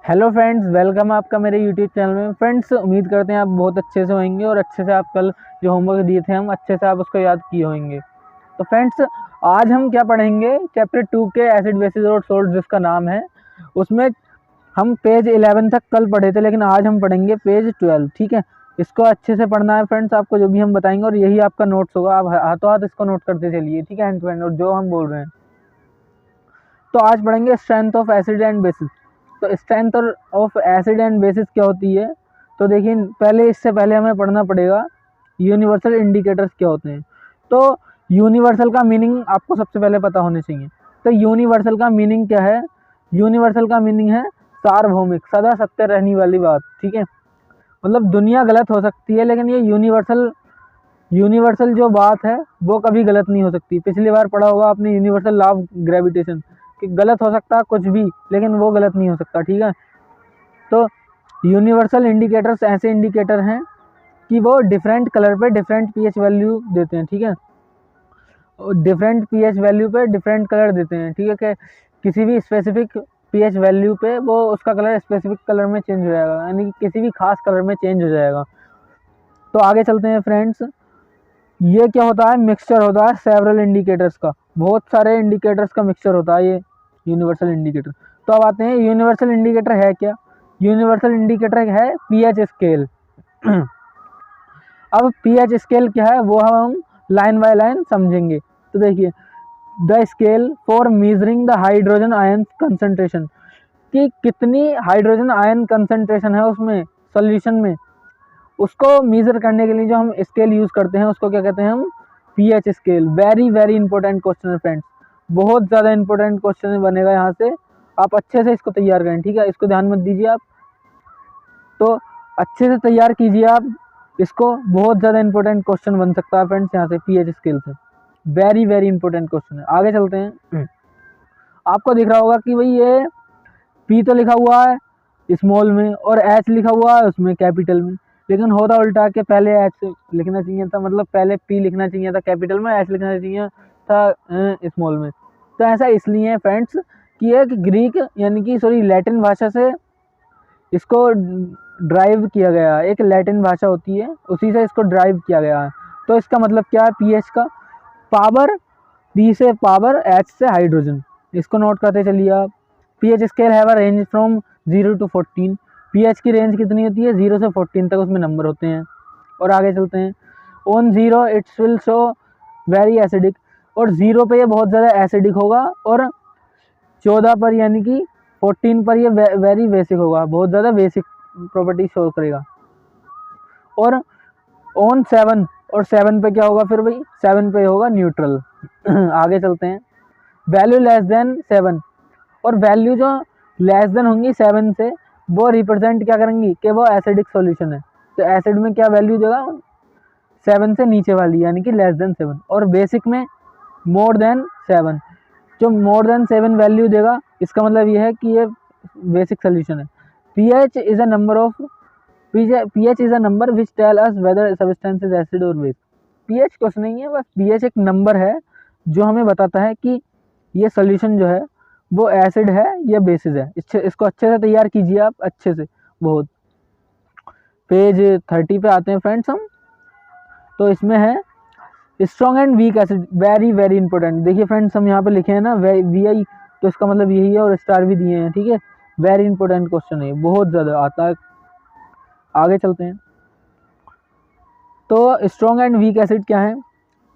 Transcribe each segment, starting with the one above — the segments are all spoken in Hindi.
हेलो फ्रेंड्स, वेलकम आपका मेरे यूट्यूब चैनल में। फ्रेंड्स, उम्मीद करते हैं आप बहुत अच्छे से होंगे और अच्छे से आप कल जो होमवर्क दिए थे हम अच्छे से आप उसको याद किए होंगे। तो फ्रेंड्स, आज हम क्या पढ़ेंगे, चैप्टर 2 के एसिड बेसिस और सोल्ट जिसका नाम है, उसमें हम पेज 11 तक कल पढ़े थे, लेकिन आज हम पढ़ेंगे पेज 12। ठीक है, इसको अच्छे से पढ़ना है फ्रेंड्स, आपको जो भी हम बताएंगे और यही आपका नोट्स होगा। आप हाथों हाथ इसको नोट करते चलिए, ठीक है, हैंड टू हैंड, और जो हम बोल रहे हैं। तो आज पढ़ेंगे strength of acid and bases. तो strength of acid and bases क्या होती है, तो देखिए इससे पहले हमें पढ़ना पड़ेगा यूनिवर्सल इंडिकेटर्स क्या होते हैं। तो यूनिवर्सल का मीनिंग आपको सबसे पहले पता होने चाहिए। तो यूनिवर्सल का मीनिंग क्या है? यूनिवर्सल का मीनिंग है सार्वभौमिक, सदा सत्य रहने वाली बात। ठीक है, मतलब दुनिया गलत हो सकती है, लेकिन ये यूनिवर्सल जो बात है वो कभी गलत नहीं हो सकती। पिछली बार पढ़ा होगा आपने यूनिवर्सल लॉ ऑफ ग्रेविटेशन, कि गलत हो सकता है कुछ भी, लेकिन वो गलत नहीं हो सकता। ठीक है, तो यूनिवर्सल इंडिकेटर्स ऐसे इंडिकेटर हैं कि वो डिफरेंट कलर पे डिफरेंट पीएच वैल्यू देते हैं। ठीक है, डिफरेंट पीएच वैल्यू पे डिफरेंट कलर देते हैं। ठीक है, कि किसी भी स्पेसिफिक पीएच वैल्यू पे वो उसका कलर स्पेसिफिक कलर में चेंज हो जाएगा, यानी कि किसी भी खास कलर में चेंज हो जाएगा। तो आगे चलते हैं फ्रेंड्स। ये क्या होता है? मिक्सचर होता है सेवरल इंडिकेटर्स का, बहुत सारे इंडिकेटर्स का मिक्सचर होता है ये यूनिवर्सल इंडिकेटर। तो अब आते हैं यूनिवर्सल इंडिकेटर है क्या। यूनिवर्सल इंडिकेटर है पीएच स्केल। अब पीएच स्केल क्या है वो हम लाइन बाय लाइन समझेंगे। तो देखिए, the scale for measuring the hydrogen ion concentration, कि कितनी हाइड्रोजन आयन कंसंट्रेशन है उसमें सॉल्यूशन में, उसको मेजर करने के लिए जो हम स्केल यूज करते हैं उसको क्या कहते हैं हम? PH scale. Very very important question है फ्रेंड्स, बहुत ज़्यादा इंपॉर्टेंट क्वेश्चन बनेगा यहाँ से। आप अच्छे से इसको तैयार करें, ठीक है, इसको ध्यान मत दीजिए आप, तो अच्छे से तैयार कीजिए आप इसको। बहुत ज़्यादा इंपॉर्टेंट क्वेश्चन बन सकता है फ्रेंड्स यहाँ से पीएच स्केल से। वेरी वेरी इंपॉर्टेंट क्वेश्चन है। आगे चलते हैं। आपको दिख रहा होगा कि भाई ये पी तो लिखा हुआ है स्मॉल में और एच लिखा हुआ है उसमें कैपिटल में, लेकिन होता उल्टा के पहले एच लिखना चाहिए था, मतलब पहले पी लिखना चाहिए था कैपिटल में, एच लिखना चाहिए था स्मॉल में। तो ऐसा इसलिए है फ्रेंड्स कि एक ग्रीक यानी कि लैटिन भाषा से इसको ड्राइव किया गया है। एक लैटिन भाषा होती है उसी से इसको ड्राइव किया गया है। तो इसका मतलब क्या है? पीएच का पावर, पी से पावर, एच से हाइड्रोजन। इसको नोट करते चलिए आप। PH scale have a range from 0 to 14। PH की रेंज कितनी होती है? 0 से 14 तक उसमें नंबर होते हैं। और आगे चलते हैं। On 0 it's will show very acidic, और 0 पे ये बहुत ज़्यादा एसिडिक होगा, और 14 पर यानी कि 14 पर ये वेरी बेसिक होगा, बहुत ज़्यादा बेसिक प्रॉपर्टी शो करेगा। और ऑन 7, और 7 पे क्या होगा फिर भाई? 7 पे होगा न्यूट्रल। आगे चलते हैं। वैल्यू लेस देन 7, और वैल्यू जो लेस देन होंगी 7 से वो रिप्रेजेंट क्या करेंगी कि वो एसिडिक सॉल्यूशन है। तो एसिड में क्या वैल्यू देगा? 7 से नीचे वाली, यानी कि लेस देन 7। और बेसिक में मोर देन 7, जो मोर देन 7 वैल्यू देगा इसका मतलब ये है कि ये बेसिक सॉल्यूशन है। pH is a number of pH is a number which tell us whether substance is acid और बेस। pH कुछ नहीं है, बस pH एक नंबर है जो हमें बताता है कि ये सॉल्यूशन जो है वो एसिड है या बेसिस है। इसको अच्छे से तैयार कीजिए आप, अच्छे से। बहुत पेज 30 पे आते हैं फ्रेंड्स हम। तो इसमें है strong and weak acid, very very important. देखिए फ्रेंड्स, हम यहाँ पे लिखे हैं ना VI, तो इसका मतलब यही है, और स्टार भी दिए हैं। ठीक है, वेरी इंपॉर्टेंट क्वेश्चन है, बहुत ज़्यादा आता है। आगे चलते हैं। तो स्ट्रॉन्ग एंड वीक एसिड क्या है?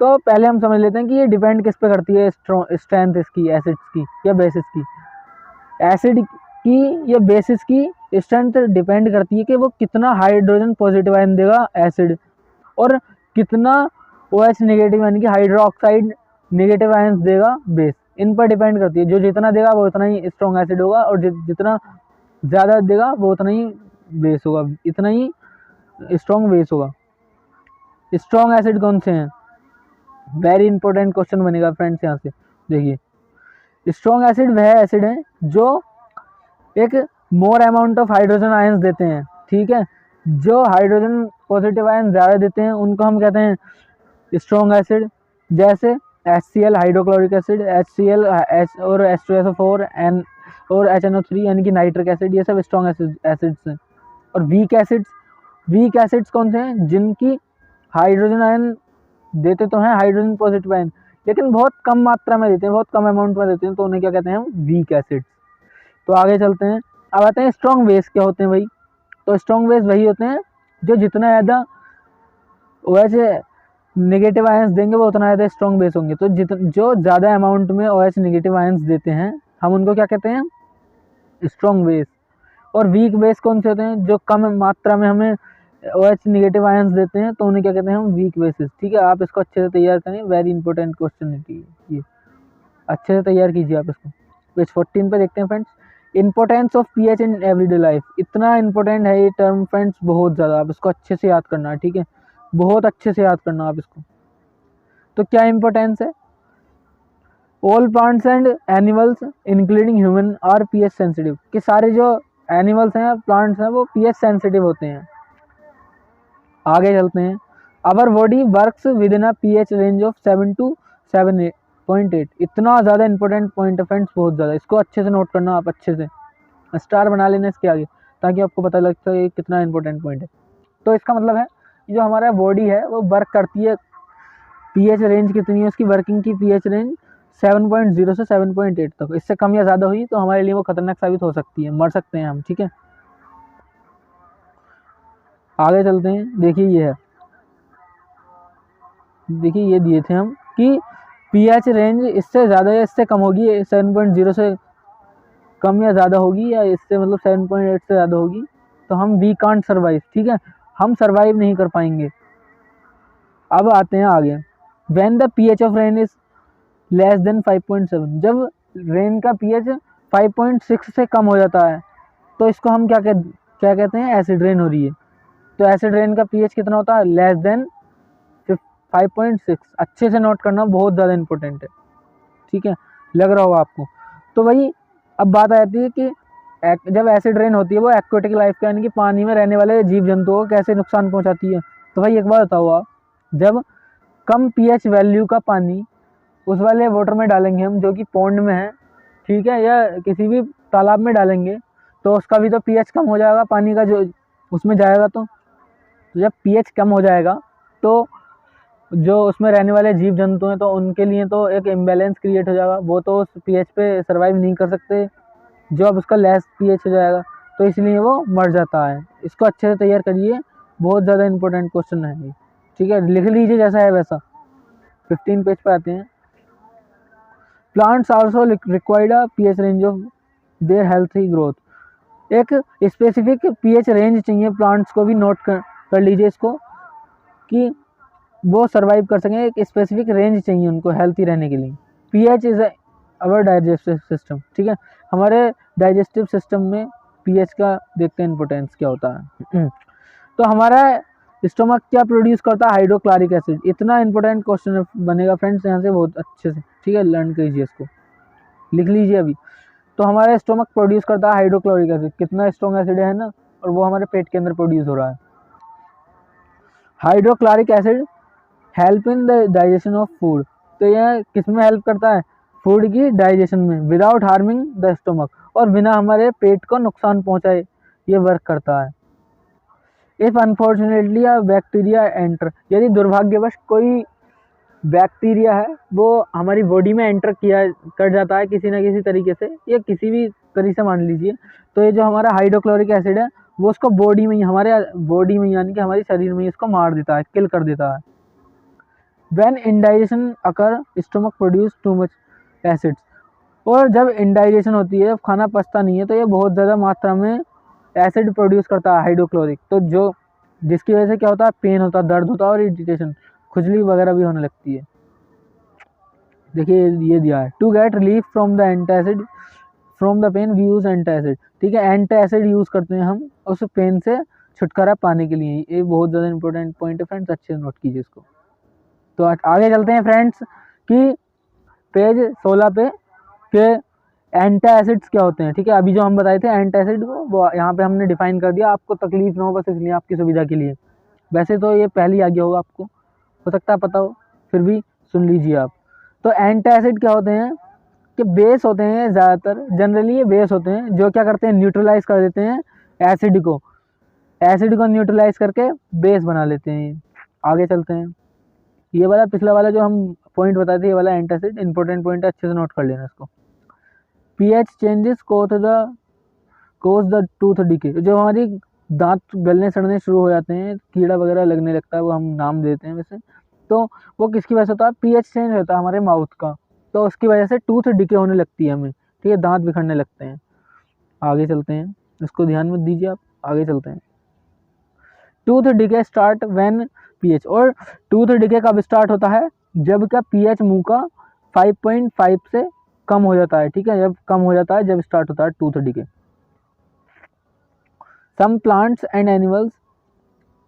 तो पहले हम समझ लेते हैं कि ये डिपेंड किस पे करती है, स्ट्रेंथ इसकी एसिड्स की या बेसिस की। एसिड की या बेसिस की स्ट्रेंथ डिपेंड करती है कि वो कितना हाइड्रोजन पॉजिटिव आयन देगा एसिड, और कितना OH नेगेटिव यानी कि हाइड्रोक्साइड नेगेटिव आयंस देगा बेस। इन पर डिपेंड करती है। जो जितना देगा वो उतना ही स्ट्रॉन्ग एसिड होगा, और जितना ज़्यादा देगा वो उतना ही बेस होगा, इतना ही स्ट्रॉन्ग बेस होगा। स्ट्रॉन्ग एसिड कौन से हैं? वेरी इंपॉर्टेंट क्वेश्चन बनेगा फ्रेंड्स यहाँ से। देखिए, स्ट्रॉन्ग एसिड वह एसिड है जो एक more amount of hydrogen ions देते हैं। ठीक है, जो हाइड्रोजन पॉजिटिव आयन ज़्यादा देते हैं उनको हम कहते हैं स्ट्रॉन्ग एसिड। जैसे HCl हाइड्रोक्लोरिक एसिड, HCl और H2SO4, और HNO3 यानी कि नाइट्रिक एसिड, ये सब स्ट्रॉन्ग एसिड्स हैं। और वीक एसिड्स कौन से हैं? जिनकी हाइड्रोजन आयन देते तो हैं हाइड्रोजन पॉजिटिव आयन, लेकिन बहुत कम मात्रा में देते हैं, बहुत कम अमाउंट में देते हैं, तो उन्हें क्या कहते हैं हम? Weak acids. तो आगे चलते हैं, अब आते हैं स्ट्रॉन्ग बेस क्या होते हैं भाई। तो स्ट्रॉन्ग बेस वही होते हैं जो जितना ज़्यादा वैसे नेगेटिव आयंस देंगे वो उतना ज़्यादा स्ट्रॉन्ग बेस होंगे। तो जो ज़्यादा अमाउंट में OH नेगेटिव आयंस देते हैं हम उनको क्या कहते हैं? Strong base. और वीक बेस कौन से होते हैं? जो कम मात्रा में हमें OH नेगेटिव आयंस देते हैं, तो उन्हें क्या कहते हैं हम? Weak bases. ठीक है, आप इसको अच्छे से तैयार करें, वेरी इंपॉर्टेंट क्वेश्चन है ये, अच्छे से तैयार कीजिए आप इसको। पेज 14 पे देखते हैं friends, importance of pH in everyday life. इतना इंपॉर्टेंट है ये टर्म फ्रेंड्स, बहुत ज़्यादा, आप इसको अच्छे से याद करना है। ठीक है, बहुत अच्छे से याद करना आप इसको। तो क्या इंपॉर्टेंस है? All plants and animals including human are pH sensitive, कि सारे जो एनिमल्स हैं, प्लांट्स हैं, वो पीएच सेंसिटिव होते हैं। आगे चलते हैं, our body works with in a pH range of 7 to 7.8। इतना ज़्यादा इंपॉर्टेंट पॉइंट है फ्रेंड्स, बहुत ज़्यादा, इसको अच्छे से नोट करना आप, अच्छे से स्टार बना लेना इसके आगे, ताकि आपको पता लग सके कितना इंपॉर्टेंट पॉइंट है। तो इसका मतलब है जो हमारा बॉडी है वो वर्क करती है, पीएच रेंज कितनी है उसकी वर्किंग की? पीएच रेंज 7.0 से 7.8 तक। इससे कम या ज़्यादा हुई तो हमारे लिए वो खतरनाक साबित हो सकती है, मर सकते हैं हम। ठीक है, आगे चलते हैं, देखिए ये है, देखिए ये दिए थे हम कि पीएच रेंज इससे ज़्यादा या इससे कम होगी, 7.0 से कम या ज़्यादा होगी, या इससे मतलब 7.8 से ज़्यादा होगी, तो हम वी कांट सर्वाइव। ठीक है, हम सर्वाइव नहीं कर पाएंगे। अब आते हैं आगे, when the pH of rain is less than 5.7, जब रेन का पीएच 5.6 से कम हो जाता है तो इसको हम क्या कहते हैं? एसिड रेन हो रही है। तो एसिड रेन का पीएच कितना होता है? Less than 5.6। अच्छे से नोट करना, बहुत ज़्यादा इंपॉर्टेंट है। ठीक है, लग रहा होगा आपको। तो वही अब बात आती है कि जब एसिड रेन होती है वो एक्वेटिक लाइफ के यानी कि पानी में रहने वाले जीव जंतुओं को कैसे नुकसान पहुंचाती है। तो भाई एक बात बताओ आप, जब कम पीएच वैल्यू का पानी उस वाले वाटर में डालेंगे हम जो कि पॉन्ड में है, ठीक है, या किसी भी तालाब में डालेंगे, तो उसका भी तो पीएच कम हो जाएगा पानी का जो उसमें जाएगा। तो जब पीएच कम हो जाएगा तो जो उसमें रहने वाले जीव जंतु हैं तो उनके लिए तो एक इम्बैलेंस क्रिएट हो जाएगा, वो तो उस पीएच पे सर्वाइव नहीं कर सकते जो अब उसका लेस पीएच हो जाएगा, तो इसलिए वो मर जाता है। इसको अच्छे से तैयार करिए, बहुत ज़्यादा इंपॉर्टेंट क्वेश्चन है ये। ठीक है, लिख लीजिए जैसा है वैसा। 15 पेज पे आते हैं, plants also required a pH range of their healthy growth. एक स्पेसिफिक पीएच रेंज चाहिए प्लांट्स को भी, नोट कर लीजिए इसको, कि वो सर्वाइव कर सकें। एक स्पेसिफिक रेंज चाहिए उनको हेल्थी रहने के लिए। PH is our digestive system. ठीक है, हमारे डाइजेस्टिव सिस्टम में पीएच का देखते हैं इंपॉर्टेंस क्या होता है। तो हमारा स्टोमक क्या प्रोड्यूस करता है? Hydrochloric acid. इतना इंपॉर्टेंट क्वेश्चन बनेगा फ्रेंड्स यहाँ से, बहुत अच्छे से। ठीक है, लर्न कीजिए इसको, लिख लीजिए अभी। तो हमारा स्टोमक प्रोड्यूस करता है हाइड्रोक्लोरिक एसिड, कितना स्ट्रॉन्ग एसिड है ना, और वो हमारे पेट के अंदर प्रोड्यूस हो रहा है। Hydrochloric acid help in the digestion of food. तो यह किस में हेल्प करता है? फूड की डाइजेशन में, विदाउट हार्मिंग द स्टोमक, और बिना हमारे पेट को नुकसान पहुंचाए ये वर्क करता है। If unfortunately a bacteria enter, यदि दुर्भाग्यवश कोई बैक्टीरिया है वो हमारी बॉडी में एंटर किया कर जाता है किसी ना किसी तरीके से, या किसी भी तरीके से मान लीजिए, तो ये जो हमारा हाइड्रोक्लोरिक एसिड है वो उसको बॉडी में ही, हमारे बॉडी में यानी कि हमारे शरीर में ही इसको मार देता है, किल कर देता है। When indigestion occur, stomach produce too much acids। और जब इंडाइजेशन होती है, जब खाना पचता नहीं है, तो ये बहुत ज़्यादा मात्रा में एसिड प्रोड्यूस करता है हाइड्रोक्लोरिक। तो जो जिसकी वजह से क्या होता है? पेन होता है, दर्द होता है, और इरिटेशन, खुजली वगैरह भी होने लगती है। देखिए ये दिया है, to get relief from the antacid from the pain we use antacid. ठीक है, एंटासिड यूज़ करते हैं हम उस पेन से छुटकारा पाने के लिए। ये बहुत ज़्यादा इंपॉर्टेंट पॉइंट है फ्रेंड्स, अच्छे से नोट कीजिए इसको। तो आगे चलते हैं फ्रेंड्स कि पेज 16 पे के एंटासिड्स क्या होते हैं। ठीक है, अभी जो हम बताए थे एंटासिड को, वो यहाँ पे हमने डिफाइन कर दिया, आपको तकलीफ ना हो बस इसलिए, आपकी सुविधा के लिए। वैसे तो ये पहले ही आ गया होगा आपको, हो सकता है पता हो, फिर भी सुन लीजिए आप। तो एंटासिड क्या होते हैं कि बेस होते हैं ज़्यादातर, जनरली ये बेस होते हैं जो क्या करते हैं, न्यूट्रलाइज कर देते हैं एसिड को न्यूट्रलाइज करके बेस बना लेते हैं। आगे चलते हैं। ये वाला पिछला वाला जो हम पॉइंट बताए थे, ये वाला एंटासिड इंपॉर्टेंट पॉइंट है, अच्छे से नोट कर लेना इसको। PH changes cause the tooth decay, जो हमारी दांत गलने सड़ने शुरू हो जाते हैं, कीड़ा वगैरह लगने लगता है, वो हम नाम देते हैं वैसे, तो वो किसकी वजह से होता है, पीएच चेंज होता है हमारे माउथ का, तो उसकी वजह से टूथ डीके होने लगती है हमें, ठीक है, दांत बिखरने लगते हैं। आगे चलते हैं, इसको ध्यान में दीजिए आप। आगे चलते हैं। Tooth decay start when pH, और टूथ डीके कब स्टार्ट होता है, जब का पीएच मुंह का 5.5 से कम हो जाता है, ठीक है, जब कम हो जाता है, जब स्टार्ट होता है tooth decay. Some plants and animals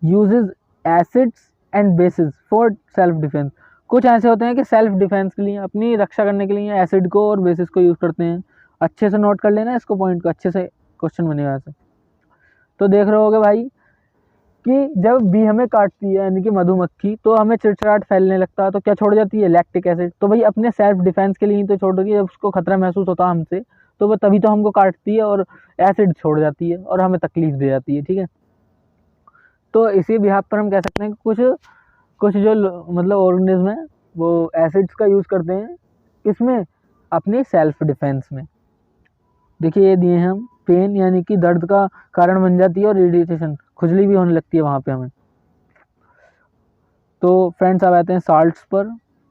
uses acids and bases for self defence, कुछ ऐसे होते हैं कि सेल्फ डिफेंस के लिए, अपनी रक्षा करने के लिए एसिड को और बेसिस को यूज करते हैं। अच्छे से नोट कर लेना इसको, पॉइंट को अच्छे से, क्वेश्चन बनेगा ऐसे। तो देख रहे होगे भाई कि जब बी हमें काटती है, यानी कि मधुमक्खी, तो हमें चिड़चिड़ाहट फैलने लगता है, तो क्या छोड़ जाती है, लैक्टिक एसिड। तो भाई अपने सेल्फ डिफेंस के लिए ही तो छोड़ रही है, जब उसको खतरा महसूस होता है हमसे, तो वो तभी तो हमको काटती है और एसिड छोड़ जाती है और हमें तकलीफ दे जाती है, ठीक है। तो इसी बिहाफ पर हम कह सकते हैं कि कुछ जो मतलब ऑर्गेनिज्म है वो एसिड्स का यूज़ करते हैं, किसमें, अपने सेल्फ डिफेंस में। देखिए ये दिए हैं हम, पेन यानी कि दर्द का कारण बन जाती है, और इरिटेशन, खुजली भी होने लगती है वहाँ पे हमें। तो फ्रेंड्स अब आते हैं साल्ट्स पर।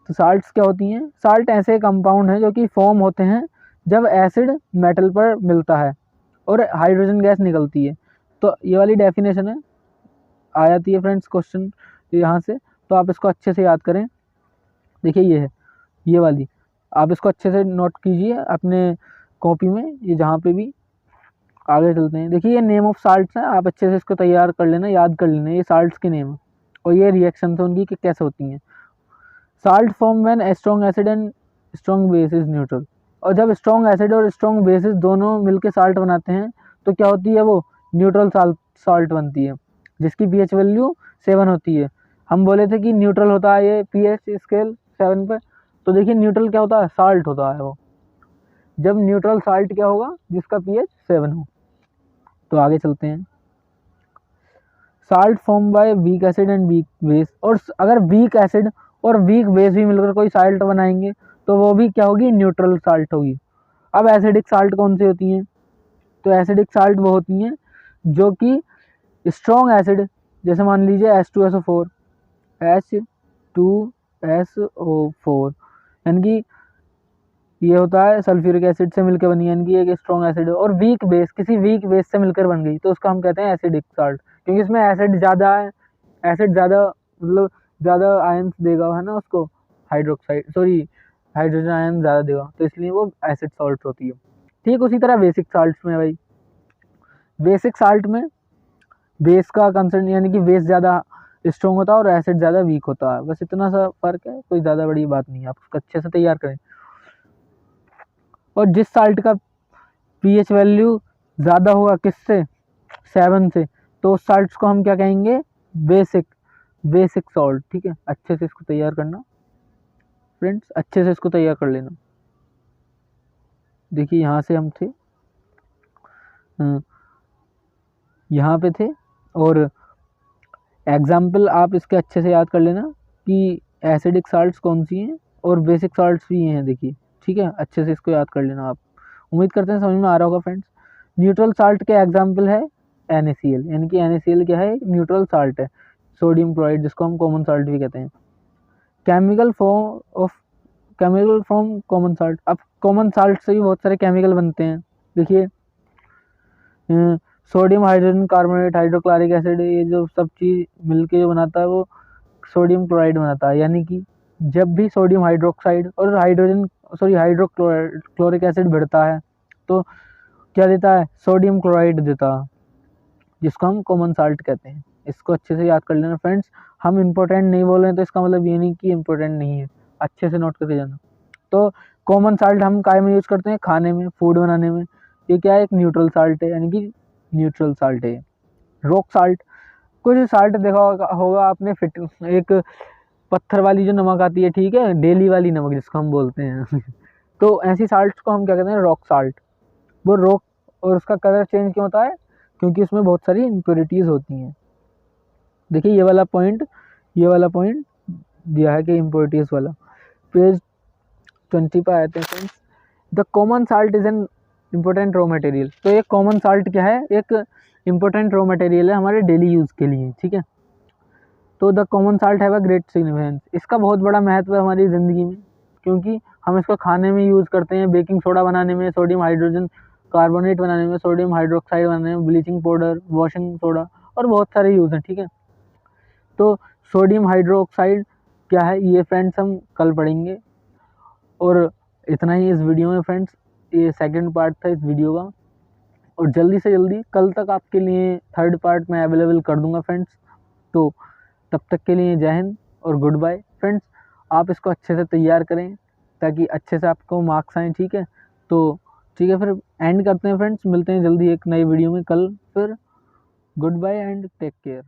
तो साल्ट्स क्या होती हैं, साल्ट ऐसे कंपाउंड हैं जो कि फॉर्म होते हैं जब एसिड मेटल पर मिलता है और हाइड्रोजन गैस निकलती है। तो ये वाली डेफिनेशन है, आ जाती है फ्रेंड्स क्वेश्चन यहाँ से, तो आप इसको अच्छे से याद करें। देखिए ये है, ये वाली आप इसको अच्छे से नोट कीजिए अपने कॉपी में, ये जहाँ पे भी। आगे चलते हैं। देखिए ये नेम ऑफ साल्ट्स हैं, आप अच्छे से इसको तैयार कर लेना, याद कर लेना, ये साल्ट्स के नेम है और ये रिएक्शन है उनकी कि कैसे होती हैं। Salt form when strong acid and strong base is neutral, और जब स्ट्रॉन्ग एसिड और स्ट्रॉन्ग बेसिस दोनों मिलके साल्ट बनाते हैं तो क्या होती है, वो न्यूट्रल साल्ट बनती है, जिसकी पीएच वैल्यू 7 होती है। हम बोले थे कि न्यूट्रल होता है ये पीएच स्केल 7 पे, तो देखिए न्यूट्रल क्या होता है, साल्ट होता है वो, जब न्यूट्रल साल्ट क्या होगा, जिसका पीएच 7 हो। तो आगे चलते हैं। Salt form by weak acid and weak base, और अगर वीक एसिड और वीक बेस भी मिलकर कोई साल्ट बनाएंगे तो वो भी क्या होगी, न्यूट्रल साल्ट होगी। अब एसिडिक साल्ट कौन सी होती हैं, तो एसिडिक साल्ट वो होती हैं जो कि स्ट्रॉन्ग एसिड, जैसे मान लीजिए H2SO4, H2SO4, यानी कि ये होता है सल्फ्यूरिक एसिड से मिलकर बनी, यानी कि एक स्ट्रॉन्ग एसिड है, और वीक बेस किसी वीक बेस से मिलकर बन गई, तो उसका हम कहते हैं एसिडिक साल्ट, क्योंकि इसमें एसिड ज़्यादा है, एसिड ज़्यादा मतलब ज़्यादा आयंस देगा, है ना, उसको हाइड्रोजन आयन ज़्यादा देगा, तो इसलिए वो एसिड साल्ट होती है। ठीक उसी तरह बेसिक साल्ट्स में भाई, बेसिक साल्ट में बेस का कंसर्न, यानी कि बेस ज़्यादा स्ट्रॉन्ग होता है और एसिड ज़्यादा वीक होता है, बस इतना सा फर्क है, कोई ज़्यादा बड़ी बात नहीं है, आप उसको अच्छे से तैयार करें। और जिस साल्ट का पीएच वैल्यू ज़्यादा होगा किससे, 7 से, तो उस साल्ट्स को हम क्या कहेंगे, बेसिक सॉल्ट, ठीक है। अच्छे से इसको तैयार करना फ्रेंड्स, अच्छे से इसको तैयार कर लेना। देखिए यहाँ से हम थे, यहाँ पे थे, और एग्जाम्पल आप इसके अच्छे से याद कर लेना कि एसिडिक साल्ट्स कौन सी हैं और बेसिक साल्ट्स भी हैं, देखिए, ठीक है, अच्छे से इसको याद कर लेना आप। उम्मीद करते हैं समझ में आ रहा होगा फ्रेंड्स। न्यूट्रल साल्ट के एग्जाम्पल है NaCl, यानी कि NaCl क्या है, न्यूट्रल साल्ट है, सोडियम क्लोराइड, जिसको हम कॉमन साल्ट भी कहते हैं। केमिकल फ्रॉम कॉमन साल्ट, अब कॉमन साल्ट से भी बहुत सारे केमिकल बनते हैं। देखिए sodium hydrogen carbonate, hydrochloric acid, ये जो सब चीज़ मिलके जो बनाता है वो सोडियम क्लोराइड बनाता है, यानी कि जब भी सोडियम हाइड्रोक्साइड और हाइड्रोक्लोरिक एसिड भिड़ता है तो क्या देता है, सोडियम क्लोराइड देता है, जिसको हम कॉमन साल्ट कहते हैं। इसको अच्छे से याद कर लेना फ्रेंड्स। हम इम्पोर्टेंट नहीं बोल रहे हैं तो इसका मतलब ये नहीं कि इम्पोर्टेंट नहीं है, अच्छे से नोट करके जाना। तो कॉमन साल्ट हम काय में यूज़ करते हैं, खाने में, फूड बनाने में। ये क्या है, एक न्यूट्रल साल्ट है, यानी कि न्यूट्रल साल्ट है। रॉक साल्ट, कुछ साल्ट देखा होगा आपने, एक पत्थर वाली जो नमक आती है, ठीक है, डेली वाली नमक जिसको हम बोलते हैं तो ऐसी साल्ट्स को हम क्या कहते हैं, रॉक साल्ट। वो रॉक, और उसका कलर चेंज क्यों होता है, क्योंकि उसमें बहुत सारी इम्प्योरिटीज़ होती हैं। देखिए ये वाला पॉइंट दिया है कि इम्प्योरिटीज़ वाला। पेज 20 पर आते हैं friends. The common salt is an important raw material. तो ये कॉमन साल्ट क्या है, एक इम्पोर्टेंट रॉ मटेरियल है हमारे डेली यूज़ के लिए, ठीक है। तो the common salt have a great significance. इसका बहुत बड़ा महत्व है हमारी ज़िंदगी में, क्योंकि हम इसको खाने में यूज़ करते हैं, बेकिंग सोडा बनाने में, सोडियम हाइड्रोजन कार्बोनेट बनाने में, सोडियम हाइड्रोक्साइड बनाने में, ब्लीचिंग पाउडर, वॉशिंग सोडा, और बहुत सारे यूज़ हैं, ठीक है। तो सोडियम हाइड्रोक्साइड क्या है ये फ्रेंड्स हम कल पढ़ेंगे। और इतना ही इस वीडियो में फ्रेंड्स, ये सेकंड पार्ट था इस वीडियो का, और जल्दी से जल्दी कल तक आपके लिए थर्ड पार्ट मैं अवेलेबल कर दूंगा फ्रेंड्स। तो तब तक के लिए जय हिंद और गुड बाय फ्रेंड्स। आप इसको अच्छे से तैयार करें ताकि अच्छे से आपको मार्क्स आएँ, ठीक है। तो ठीक है, फिर एंड करते हैं फ्रेंड्स, मिलते हैं जल्दी एक नई वीडियो में कल। फिर good bye and take care.